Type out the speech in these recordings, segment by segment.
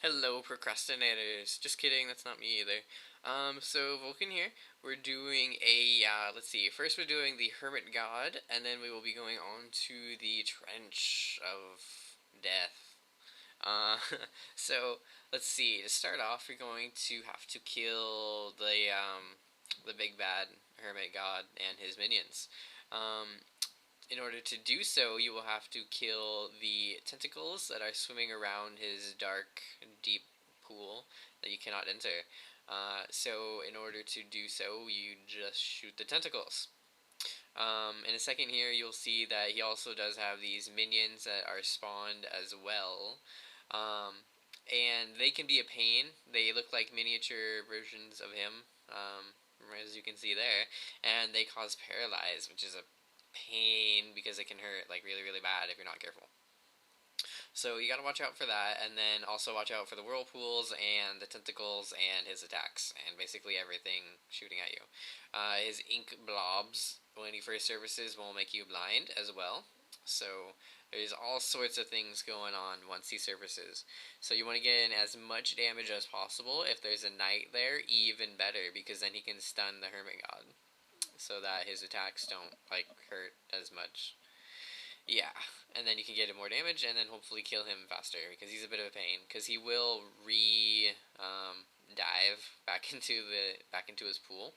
Hello, procrastinators. Just kidding, that's not me either. So Vulcan here. We're doing let's see. First we're doing the Hermit God, and then we will be going on to the Trench of Death. Uh, so, let's see. To start off, you're going to have to kill the big bad Hermit God and his minions. In order to do so, you will have to kill the tentacles that are swimming around his dark, deep pool that you cannot enter. So in order to do so, you just shoot the tentacles. In a second here, you'll see that he also does have these minions that are spawned as well. And they can be a pain. They look like miniature versions of him, as you can see there. And they cause paralyze, which is a pain because it can hurt like really bad if you're not careful. So you gotta watch out for that, and then also watch out for the whirlpools and the tentacles and his attacks and basically everything shooting at you. His ink blobs when he first surfaces will make you blind as well. So there's all sorts of things going on once he surfaces. So you want to get in as much damage as possible. If there's a knight there, even better, because then he can stun the Hermit God, so that his attacks don't hurt as much. Yeah, and then you can get him more damage, and then hopefully kill him faster, because he's a bit of a pain. Because he will dive back into his pool,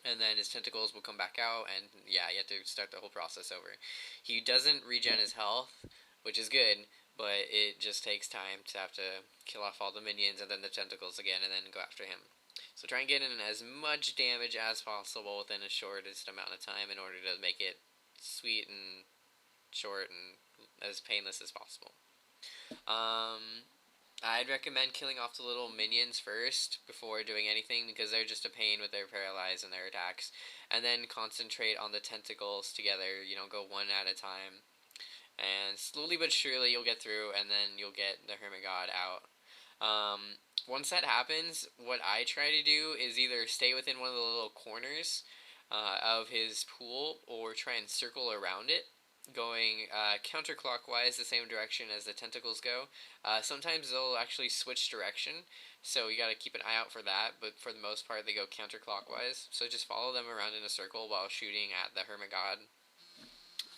and then his tentacles will come back out, and yeah, you have to start the whole process over. He doesn't regen his health, which is good, but it just takes time to have to kill off all the minions and then the tentacles again, and then go after him. So try and get in as much damage as possible within a shortest amount of time in order to make it sweet and short and as painless as possible. I'd recommend killing off the little minions first before doing anything, because they're just a pain with their paralyze and their attacks. And then concentrate on the tentacles together, go one at a time. And slowly but surely you'll get through, and then you'll get the Hermit God out. Once that happens, what I try to do is either stay within one of the little corners of his pool, or try and circle around it, going counterclockwise the same direction as the tentacles go. Sometimes they'll actually switch direction, so you gotta keep an eye out for that, but for the most part they go counterclockwise. So just follow them around in a circle while shooting at the Hermit God,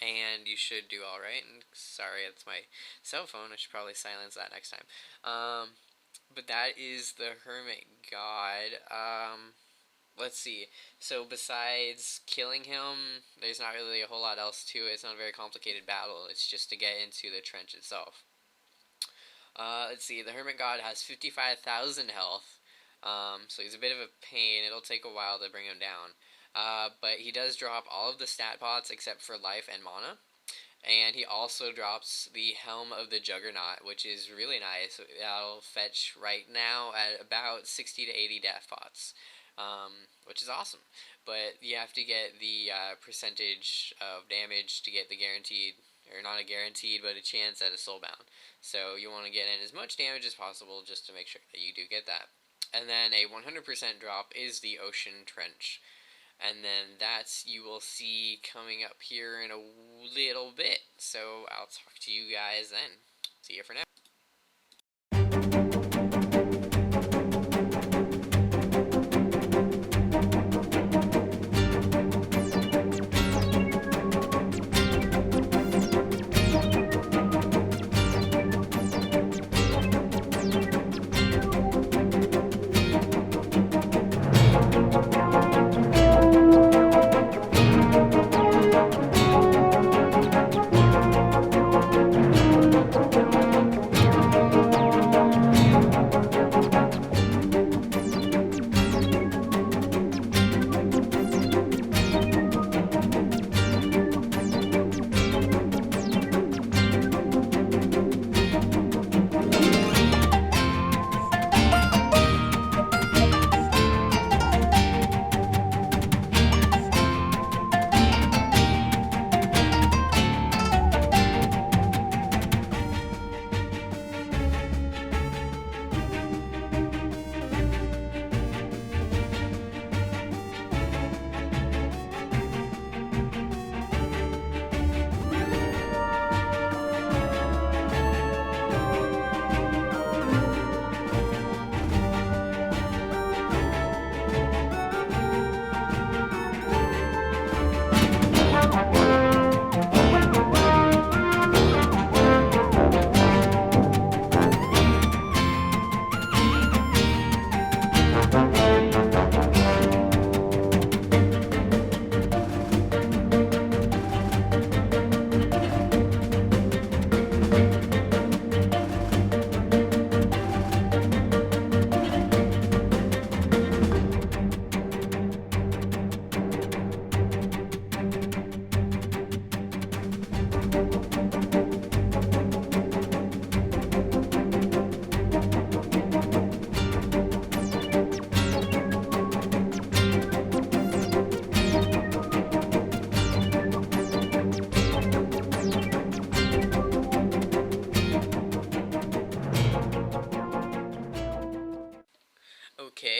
and you should do alright. And sorry, it's my cell phone, I should probably silence that next time. But that is the Hermit God. Let's see. So besides killing him, there's not really a whole lot else to it. It's not a very complicated battle. It's just to get into the trench itself. Let's see. The Hermit God has 55,000 health. So he's a bit of a pain. It'll take a while to bring him down. But he does drop all of the stat pots except for life and mana. And he also drops the Helm of the Juggernaut, which is really nice. That'll fetch right now at about 60 to 80 death pots, which is awesome. But you have to get the percentage of damage to get the guaranteed, or not a guaranteed, but a chance at a soulbound. So you want to get in as much damage as possible just to make sure that you do get that. And then a 100% drop is the Ocean Trench. And then you will see coming up here in a little bit. So I'll talk to you guys then. See you for now.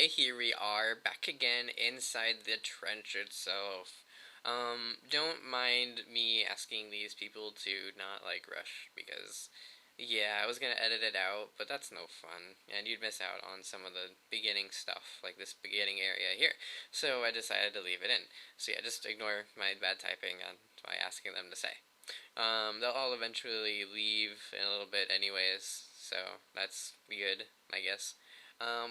Okay, here we are back again inside the trench itself. Don't mind me asking these people to not like rush because yeah, I was gonna edit it out, but that's no fun, and you'd miss out on some of the beginning stuff, like this beginning area here. So I decided to leave it in. So yeah, just ignore my bad typing and my asking them to say. They'll all eventually leave in a little bit anyways, so that's good, I guess.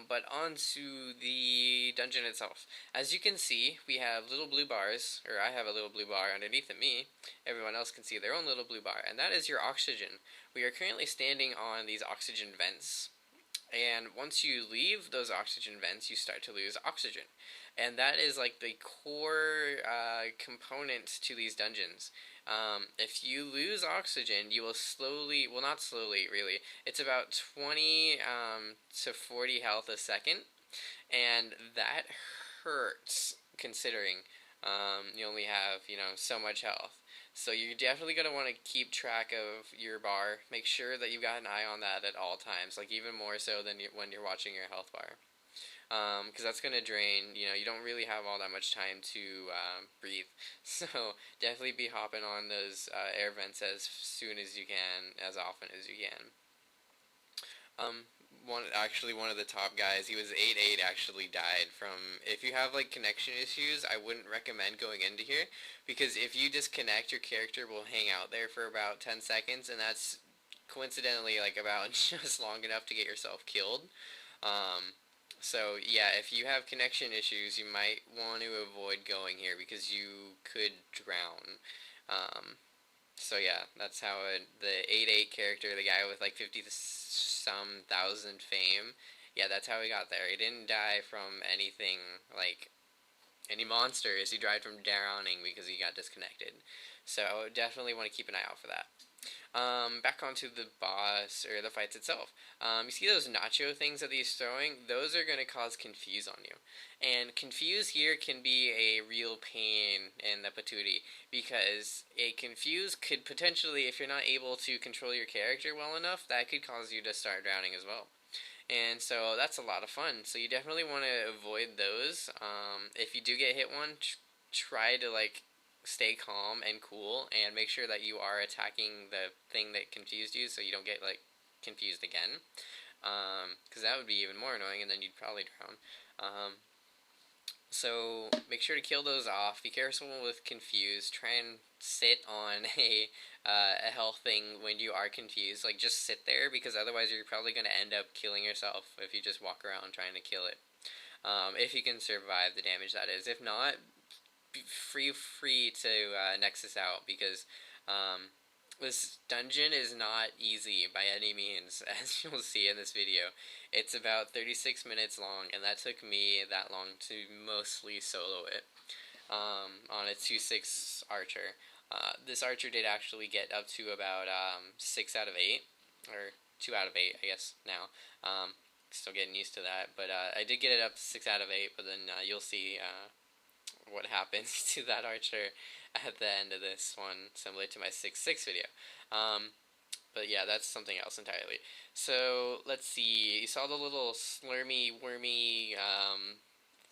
But on to the dungeon itself. As you can see, we have little blue bars, or I have a little blue bar underneath of me. Everyone else can see their own little blue bar, and that is your oxygen. We are currently standing on these oxygen vents. And once you leave those oxygen vents, you start to lose oxygen. And that is like the core component to these dungeons. If you lose oxygen, you will slowly, well, not slowly, really. It's about 20 to 40 health a second. And that hurts, considering you only have, so much health. So you're definitely going to want to keep track of your bar. Make sure that you've got an eye on that at all times, like even more so than when you're watching your health bar. Because that's going to drain, you don't really have all that much time to breathe. So definitely be hopping on those air vents as soon as you can, as often as you can. One of the top guys, he was 8-8, actually died from, if you have like connection issues, I wouldn't recommend going into here, because if you disconnect, your character will hang out there for about 10 seconds, and that's coincidentally like about just long enough to get yourself killed. So yeah, if you have connection issues, you might want to avoid going here because you could drown. So yeah, that's how the 8-8 character, the guy with like 50-some thousand fame, yeah, that's how he got there. He didn't die from anything like any monsters. He died from drowning because he got disconnected. So definitely want to keep an eye out for that. Back onto the boss, or the fights itself. You see those nacho things that he's throwing? Those are going to cause confuse on you. And confuse here can be a real pain in the patootie, because a confuse could potentially, if you're not able to control your character well enough, that could cause you to start drowning as well. And so that's a lot of fun. So you definitely want to avoid those. If you do get hit one, try to like stay calm and cool, and make sure that you are attacking the thing that confused you, so you don't get like confused again, because that would be even more annoying, and then you'd probably drown. So make sure to kill those off. Be careful with confused. Try and sit on a health thing when you are confused. Like, just sit there, because otherwise you're probably going to end up killing yourself if you just walk around trying to kill it. If you can survive the damage, that is. If not, free to Nexus out, because this dungeon is not easy by any means, as you'll see in this video. It's about 36 minutes long, and that took me that long to mostly solo it on a 2-6 archer. This archer did actually get up to about 6 out of 8, or 2 out of 8, I guess, now. Still getting used to that, but I did get it up to 6 out of 8, but then you'll see what happens to that archer at the end of this one, similar to my 6-6 video. But yeah, that's something else entirely. So let's see, you saw the little slurmy, wormy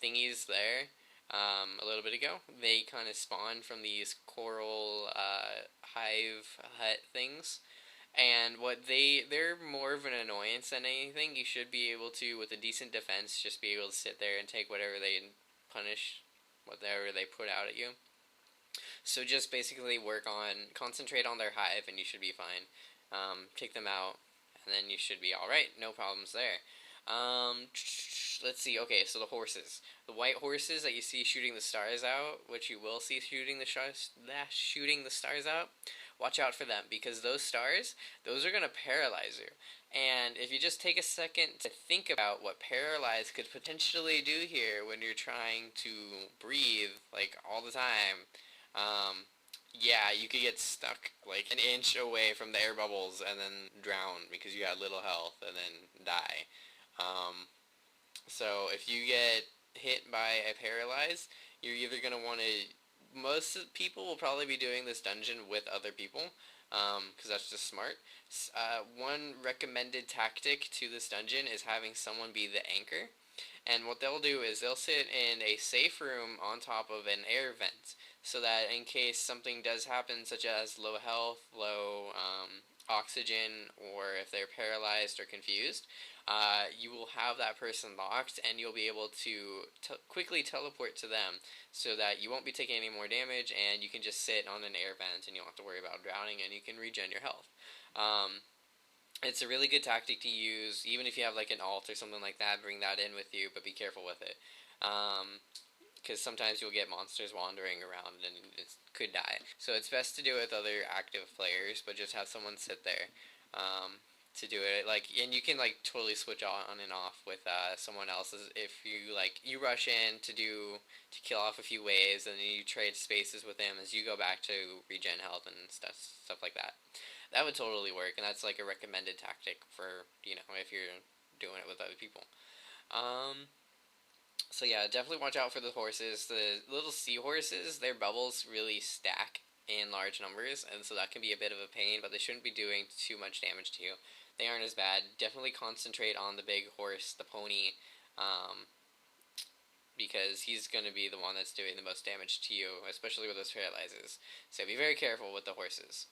thingies there a little bit ago. They kind of spawn from these coral hive hut things. And they're more of an annoyance than anything. You should be able to, with a decent defense, just be able to sit there and take whatever they punish, whatever they put out at you. So just basically concentrate on their hive, and you should be fine. Take them out, and then you should be alright. No problems there. Let's see. Okay, so the horses. The white horses that you see shooting the stars out, which you will see shooting the stars out, watch out for them, because those stars, those are going to paralyze you. And if you just take a second to think about what paralyze could potentially do here when you're trying to breathe, like, all the time, yeah, you could get stuck like an inch away from the air bubbles and then drown because you had little health, and then die. So if you get hit by a paralyze, you're either going to want to, most people will probably be doing this dungeon with other people, because that's just smart. One recommended tactic to this dungeon is having someone be the anchor. And what they'll do is they'll sit in a safe room on top of an air vent, so that in case something does happen, such as low health, low oxygen, or if they're paralyzed or confused, you will have that person locked, and you'll be able to quickly teleport to them, so that you won't be taking any more damage, and you can just sit on an air vent, and you don't have to worry about drowning, and you can regen your health. It's a really good tactic to use, even if you have like an alt or something like that. Bring that in with you, but be careful with it, because sometimes you'll get monsters wandering around and it could die. So it's best to do it with other active players, but just have someone sit there to do it. Like, and you can like totally switch on and off with someone else's. If you like, you rush in to kill off a few waves, and then you trade spaces with them as you go back to regen health and stuff like that. That would totally work, and that's like a recommended tactic for, if you're doing it with other people. So yeah, definitely watch out for the horses. The little seahorses, their bubbles really stack in large numbers, and so that can be a bit of a pain, but they shouldn't be doing too much damage to you. They aren't as bad. Definitely concentrate on the big horse, the pony, because he's going to be the one that's doing the most damage to you, especially with those paralyzes. So be very careful with the horses.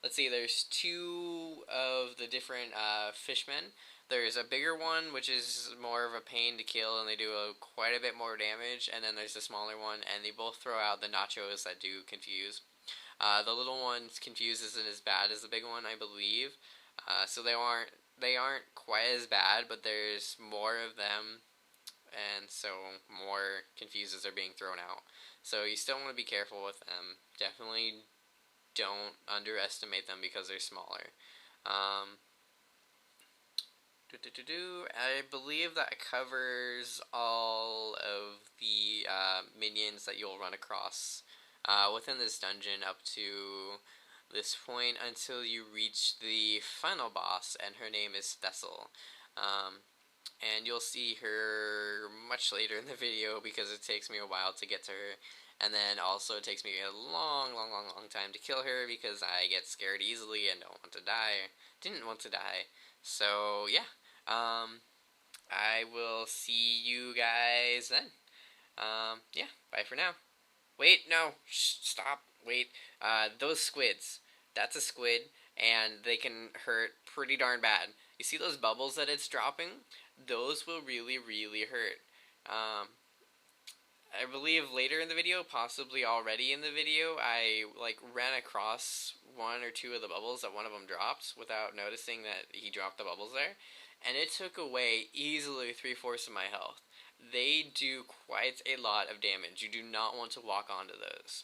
Let's see, there's two of the different fishmen. There's a bigger one, which is more of a pain to kill, and they do quite a bit more damage, and then there's a smaller one, and they both throw out the nachos that do confuse. The little one's confuse isn't as bad as the big one, I believe, so they aren't quite as bad, but there's more of them, and so more confuses are being thrown out. So you still want to be careful with them. Definitely don't underestimate them because they're smaller. I believe that covers all of the minions that you'll run across within this dungeon up to this point until you reach the final boss, and her name is Thessel. And you'll see her much later in the video because it takes me a while to get to her. And then also it takes me a long time to kill her because I get scared easily and didn't want to die. So yeah, I will see you guys then. Yeah, bye for now. Wait, no, stop, wait. Those squids, that's a squid, and they can hurt pretty darn bad. You see those bubbles that it's dropping? Those will really hurt. I believe later in the video, possibly already in the video, I ran across one or two of the bubbles that one of them dropped without noticing that he dropped the bubbles there, and it took away easily 3/4 of my health. They do quite a lot of damage. You do not want to walk onto those.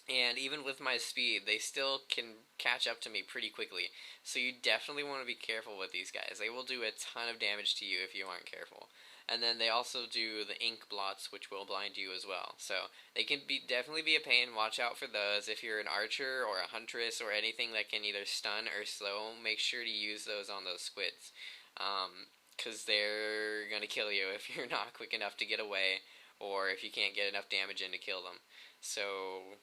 And even with my speed, they still can catch up to me pretty quickly. So you definitely want to be careful with these guys. They will do a ton of damage to you if you aren't careful. And then they also do the ink blots, which will blind you as well. So they can definitely be a pain. Watch out for those. If you're an archer or a huntress or anything that can either stun or slow, make sure to use those on those squids. Because they're going to kill you if you're not quick enough to get away, or if you can't get enough damage in to kill them. So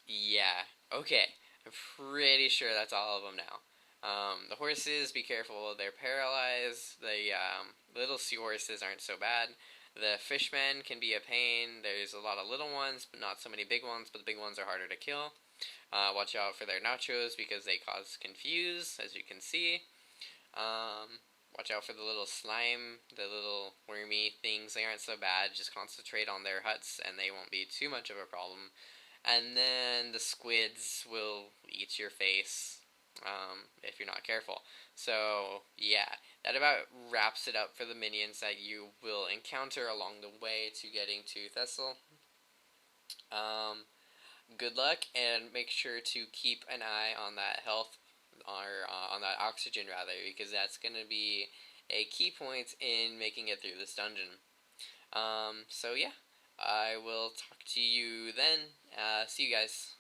yeah, okay, I'm pretty sure that's all of them now. The horses, be careful, they're paralyzed. The little seahorses aren't so bad. The fishmen can be a pain. There's a lot of little ones, but not so many big ones, but the big ones are harder to kill. Watch out for their nachos because they cause confuse, as you can see. Watch out for the little slime, the little wormy things. They aren't so bad. Just concentrate on their huts, and they won't be too much of a problem. And then the squids will eat your face if you're not careful. So yeah, that about wraps it up for the minions that you will encounter along the way to getting to Thessel. Good luck, and make sure to keep an eye on that health, or on that oxygen rather, because that's going to be a key point in making it through this dungeon. So yeah, I will talk to you then. See you guys.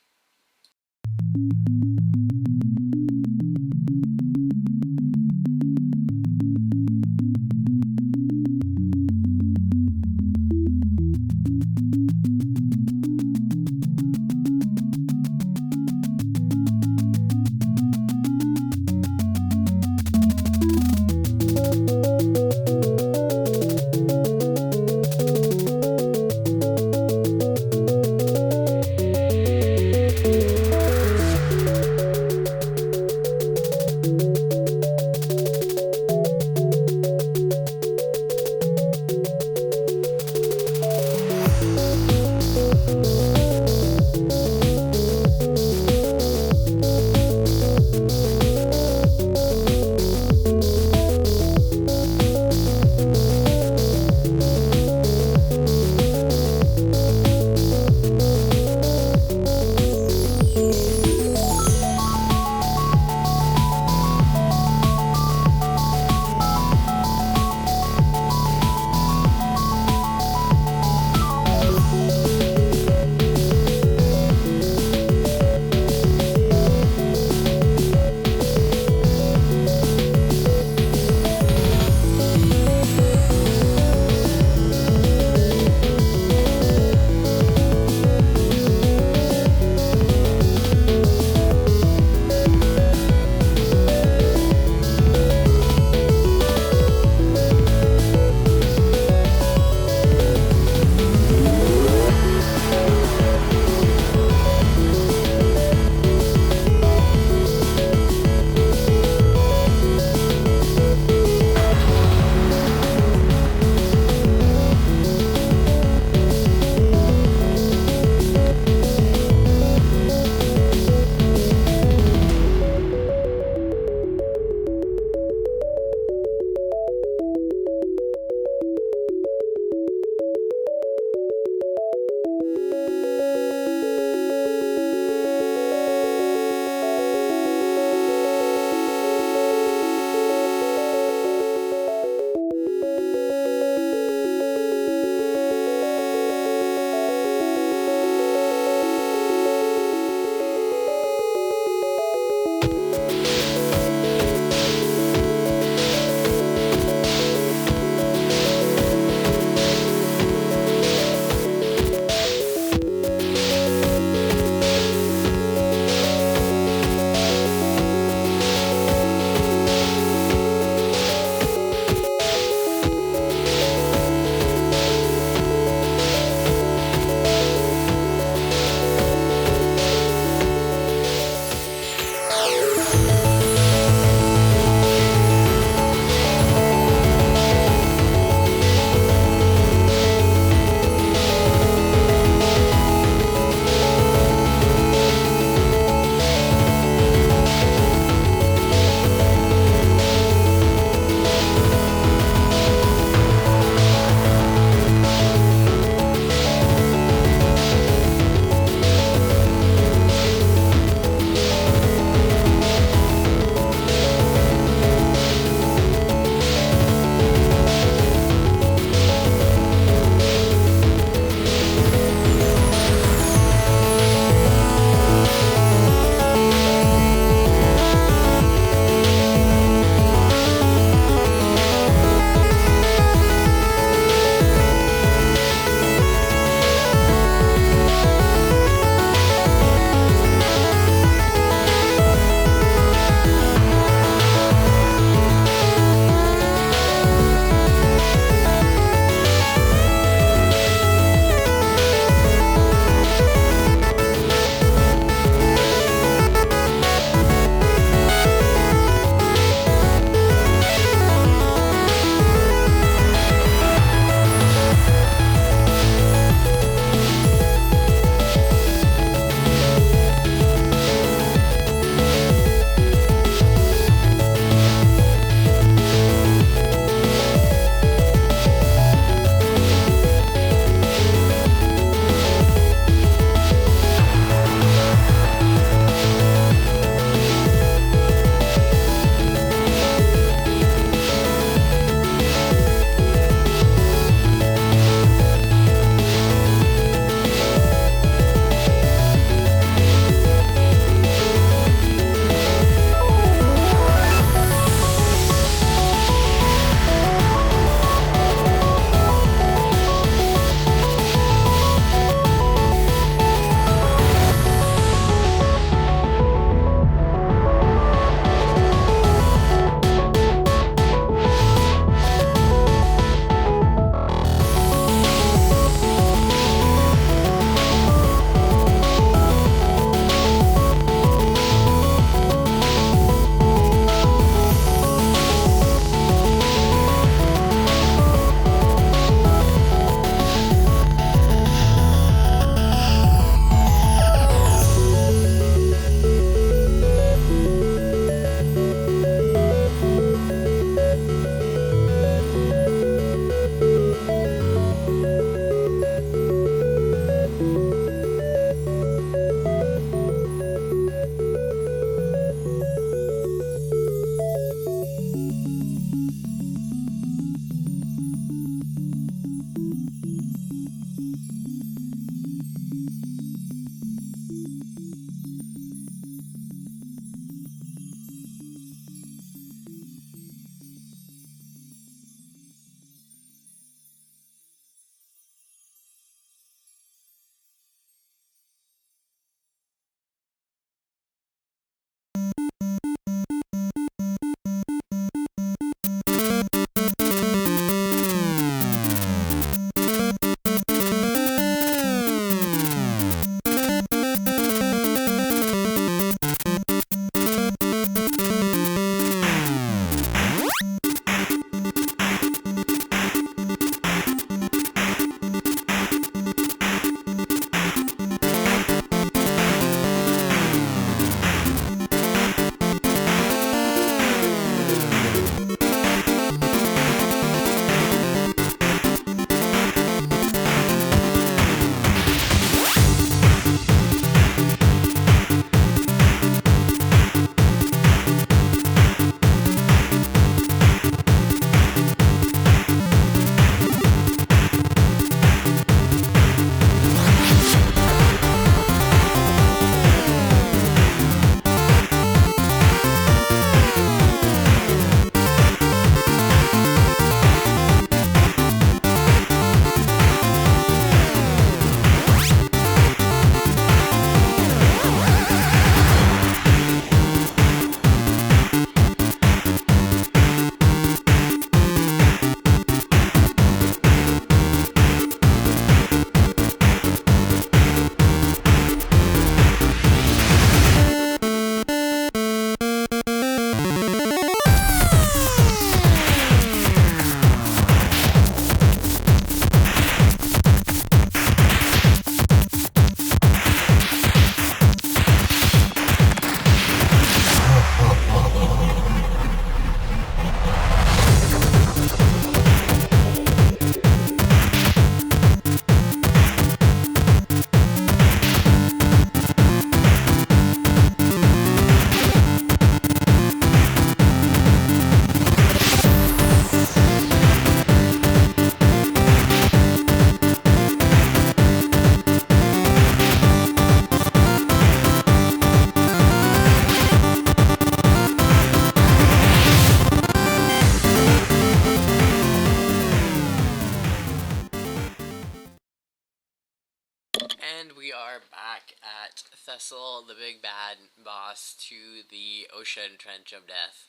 brought Thessal, the big bad boss, to the ocean trench of death.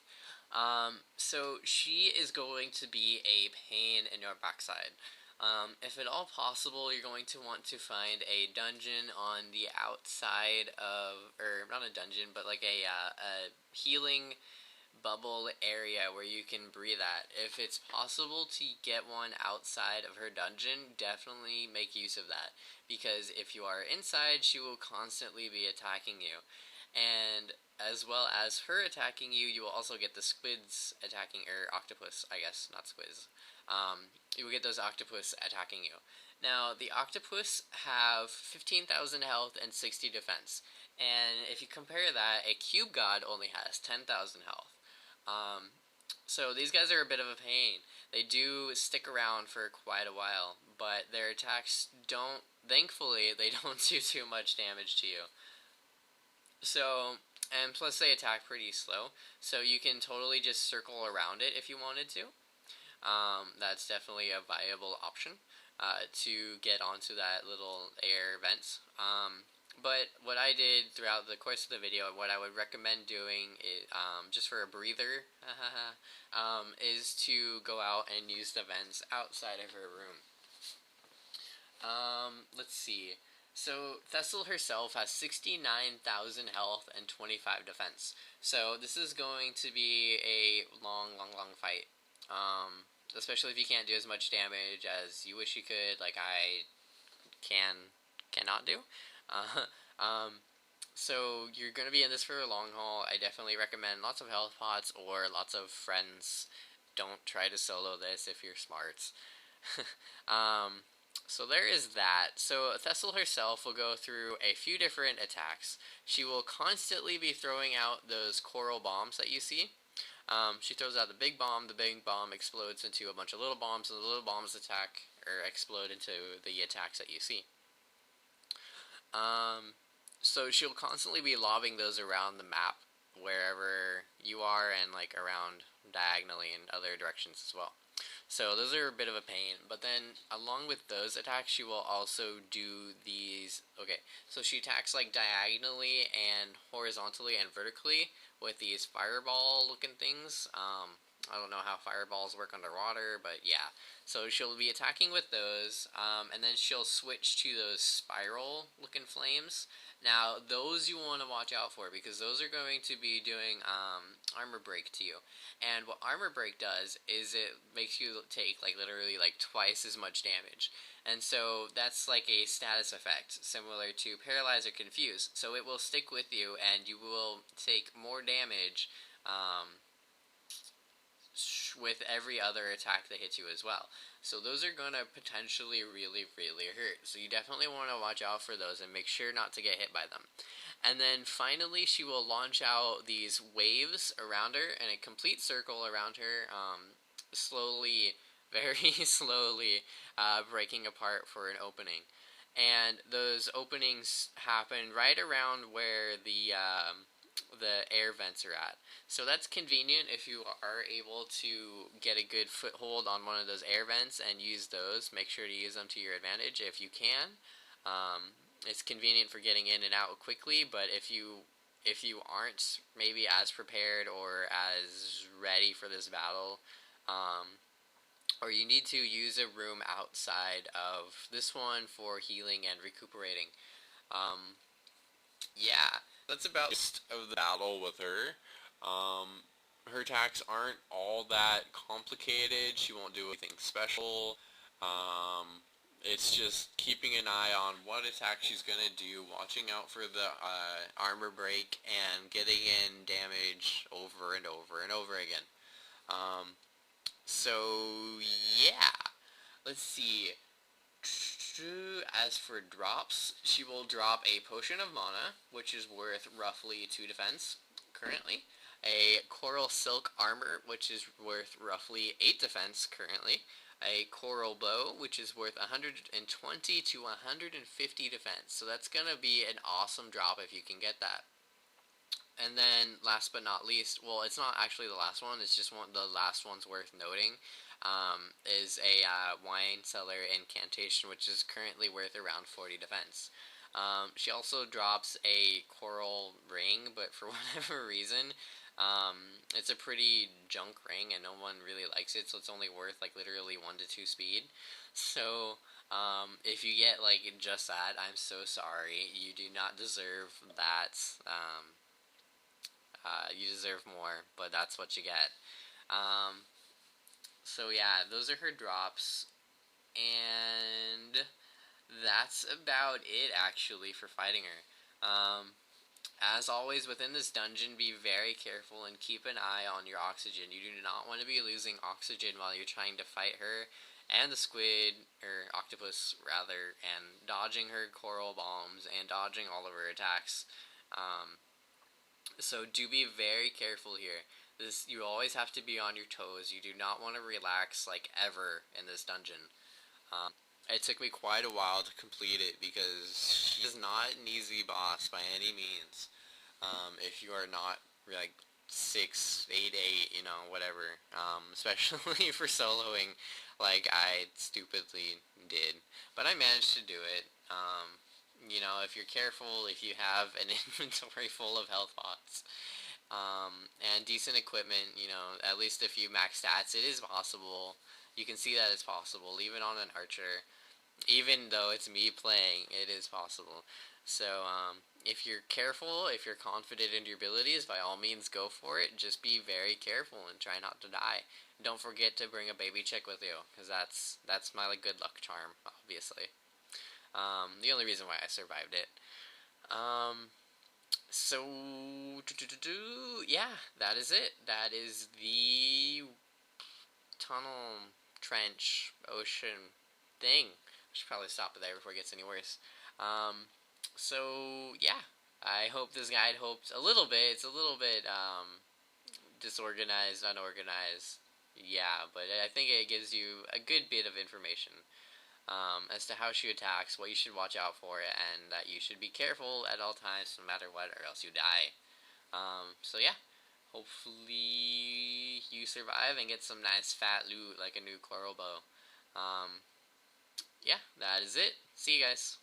So she is going to be a pain in your backside. If at all possible, you're going to want to find a dungeon on the outside of, or not a dungeon, but like a healing bubble area where you can breathe at. If it's possible to get one outside of her dungeon, definitely make use of that, because if you are inside, she will constantly be attacking you. And as well as her attacking you, you will also get the squids attacking, or octopus, I guess, not squids. You will get those octopus attacking you. Now, the octopus have 15,000 health and 60 defense. And if you compare that, a cube god only has 10,000 health. So these guys are a bit of a pain. They do stick around for quite a while, but their attacks don't, thankfully, they don't do too much damage to you. So, and plus they attack pretty slow, so you can totally just circle around it if you wanted to. That's definitely a viable option to get onto that little air vent. But what I did throughout the course of the video, what I would recommend doing is, just for a breather, is to go out and use the vents outside of her room. Let's see. So Thessal herself has 69,000 health and 25 defense. So this is going to be a long fight. Especially if you can't do as much damage as you wish you could, like I cannot do. So you're going to be in this for a long haul. I definitely recommend lots of health pots or lots of friends. Don't try to solo this if you're smart. So there is that. So Thessal herself will go through a few different attacks. She will constantly be throwing out those coral bombs that you see. She throws out the big bomb explodes into a bunch of little bombs, and the little bombs attack, or explode into the attacks that you see. So she'll constantly be lobbing those around the map, wherever you are, and like around diagonally in other directions as well. So those are a bit of a pain, but then along with those attacks, she will also do these, okay, so she attacks like diagonally and horizontally and vertically with these fireball looking things. I don't know how fireballs work underwater, but yeah. So she'll be attacking with those, and then she'll switch to those spiral looking flames. Now, those you want to watch out for, because those are going to be doing armor break to you. And what armor break does is it makes you take like literally like twice as much damage. And so that's like a status effect, similar to paralyze or confuse. So it will stick with you, and you will take more damage with every other attack that hits you as well. So those are going to potentially really hurt. So you definitely want to watch out for those and make sure not to get hit by them. And then finally she will launch out these waves around her in a complete circle around her, slowly, very slowly, breaking apart for an opening. And those openings happen right around where the air vents are at. So that's convenient if you are able to get a good foothold on one of those air vents and use those. Make sure to use them to your advantage if you can. It's convenient for getting in and out quickly, but if you aren't maybe as prepared or as ready for this battle, or you need to use a room outside of this one for healing and recuperating. Yeah, That's about of the battle with her. Her attacks aren't all that complicated. She won't do anything special. It's just keeping an eye on what attack she's gonna do, watching out for the armor break, and getting in damage over and over again. So yeah, let's see. As for drops, she will drop a potion of mana, which is worth roughly 2 defense currently. A coral silk armor, which is worth roughly 8 defense currently. A coral bow, which is worth 120 to 150 defense. So that's gonna be an awesome drop if you can get that. And then, last but not least, well, it's not actually the last one, it's just the last one's worth noting, is a wine cellar incantation, which is currently worth around 40 defense. She also drops a coral ring, but for whatever reason, it's a pretty junk ring and no one really likes it, so it's only worth like literally 1 to 2 speed. So if you get like just that, I'm so sorry. You do not deserve that. You deserve more, but that's what you get. So yeah, those are her drops, and that's about it actually for fighting her. As always, within this dungeon, be very careful and keep an eye on your oxygen. You do not want to be losing oxygen while you're trying to fight her and the squid, or octopus rather, and dodging her coral bombs and dodging all of her attacks. So do be very careful here. You always have to be on your toes. You do not want to relax like ever in this dungeon. It took me quite a while to complete it because she is not an easy boss by any means. If you are not like 6, 8, 8, whatever. Especially for soloing, like I stupidly did, but I managed to do it. If you're careful, if you have an inventory full of health pots, and decent equipment, at least a few max stats, it is possible. You can see that it's possible, even on an archer. Even though it's me playing, it is possible. So, if you're careful, if you're confident in your abilities, by all means go for it. Just be very careful and try not to die. Don't forget to bring a baby chick with you, because that's my like, good luck charm, obviously. The only reason why I survived it. So, yeah, that is it. That is the tunnel, trench, ocean thing. I should probably stop it there before it gets any worse. So, yeah, I hope this guide helped a little bit. It's a little bit disorganized, unorganized. Yeah, but I think it gives you a good bit of information as to how she attacks, what you should watch out for, and that you should be careful at all times no matter what, or else you die. So yeah, hopefully you survive and get some nice fat loot like a new coral bow. Yeah, that is it. See you guys.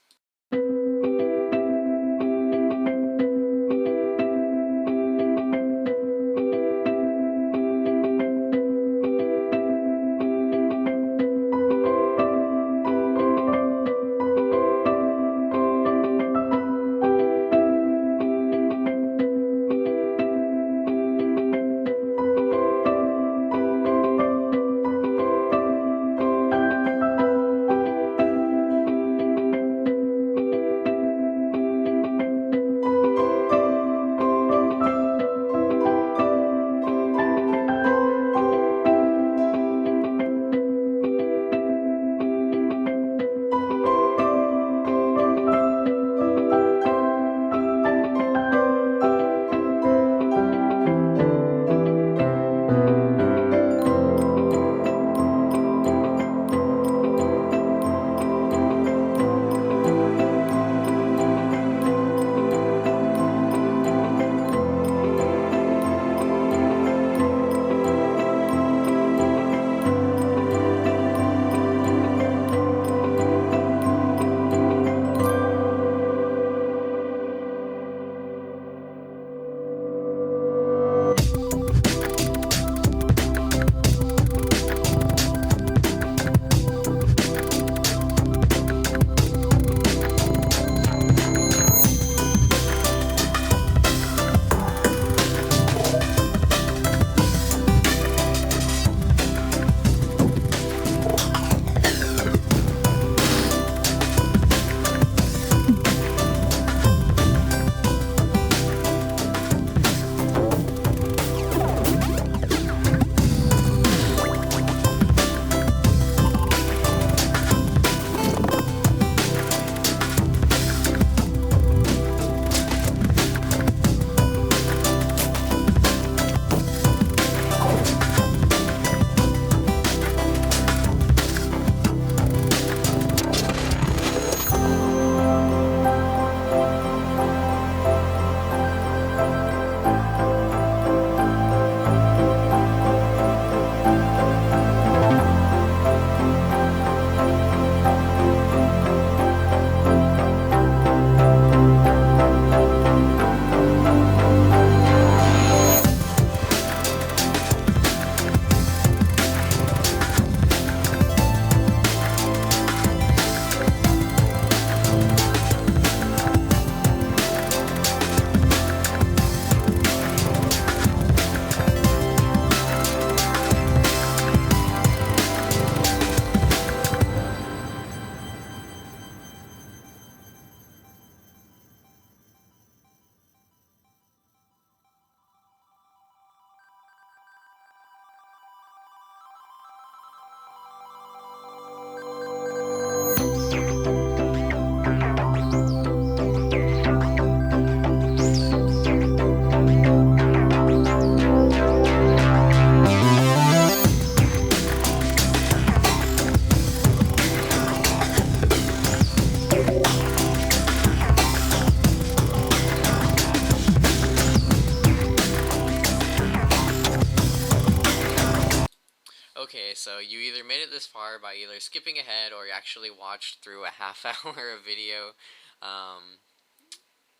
Okay, so you either made it this far by either skipping ahead or you actually watched through a half hour of video.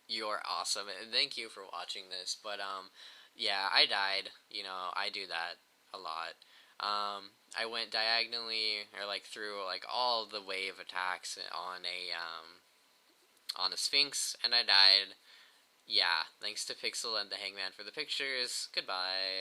You're awesome, and thank you for watching this. But yeah, I died. You know, I do that a lot. I went diagonally or like through like all the wave attacks on a Sphinx, and I died. Yeah, thanks to Pixel and the Hangman for the pictures. Goodbye.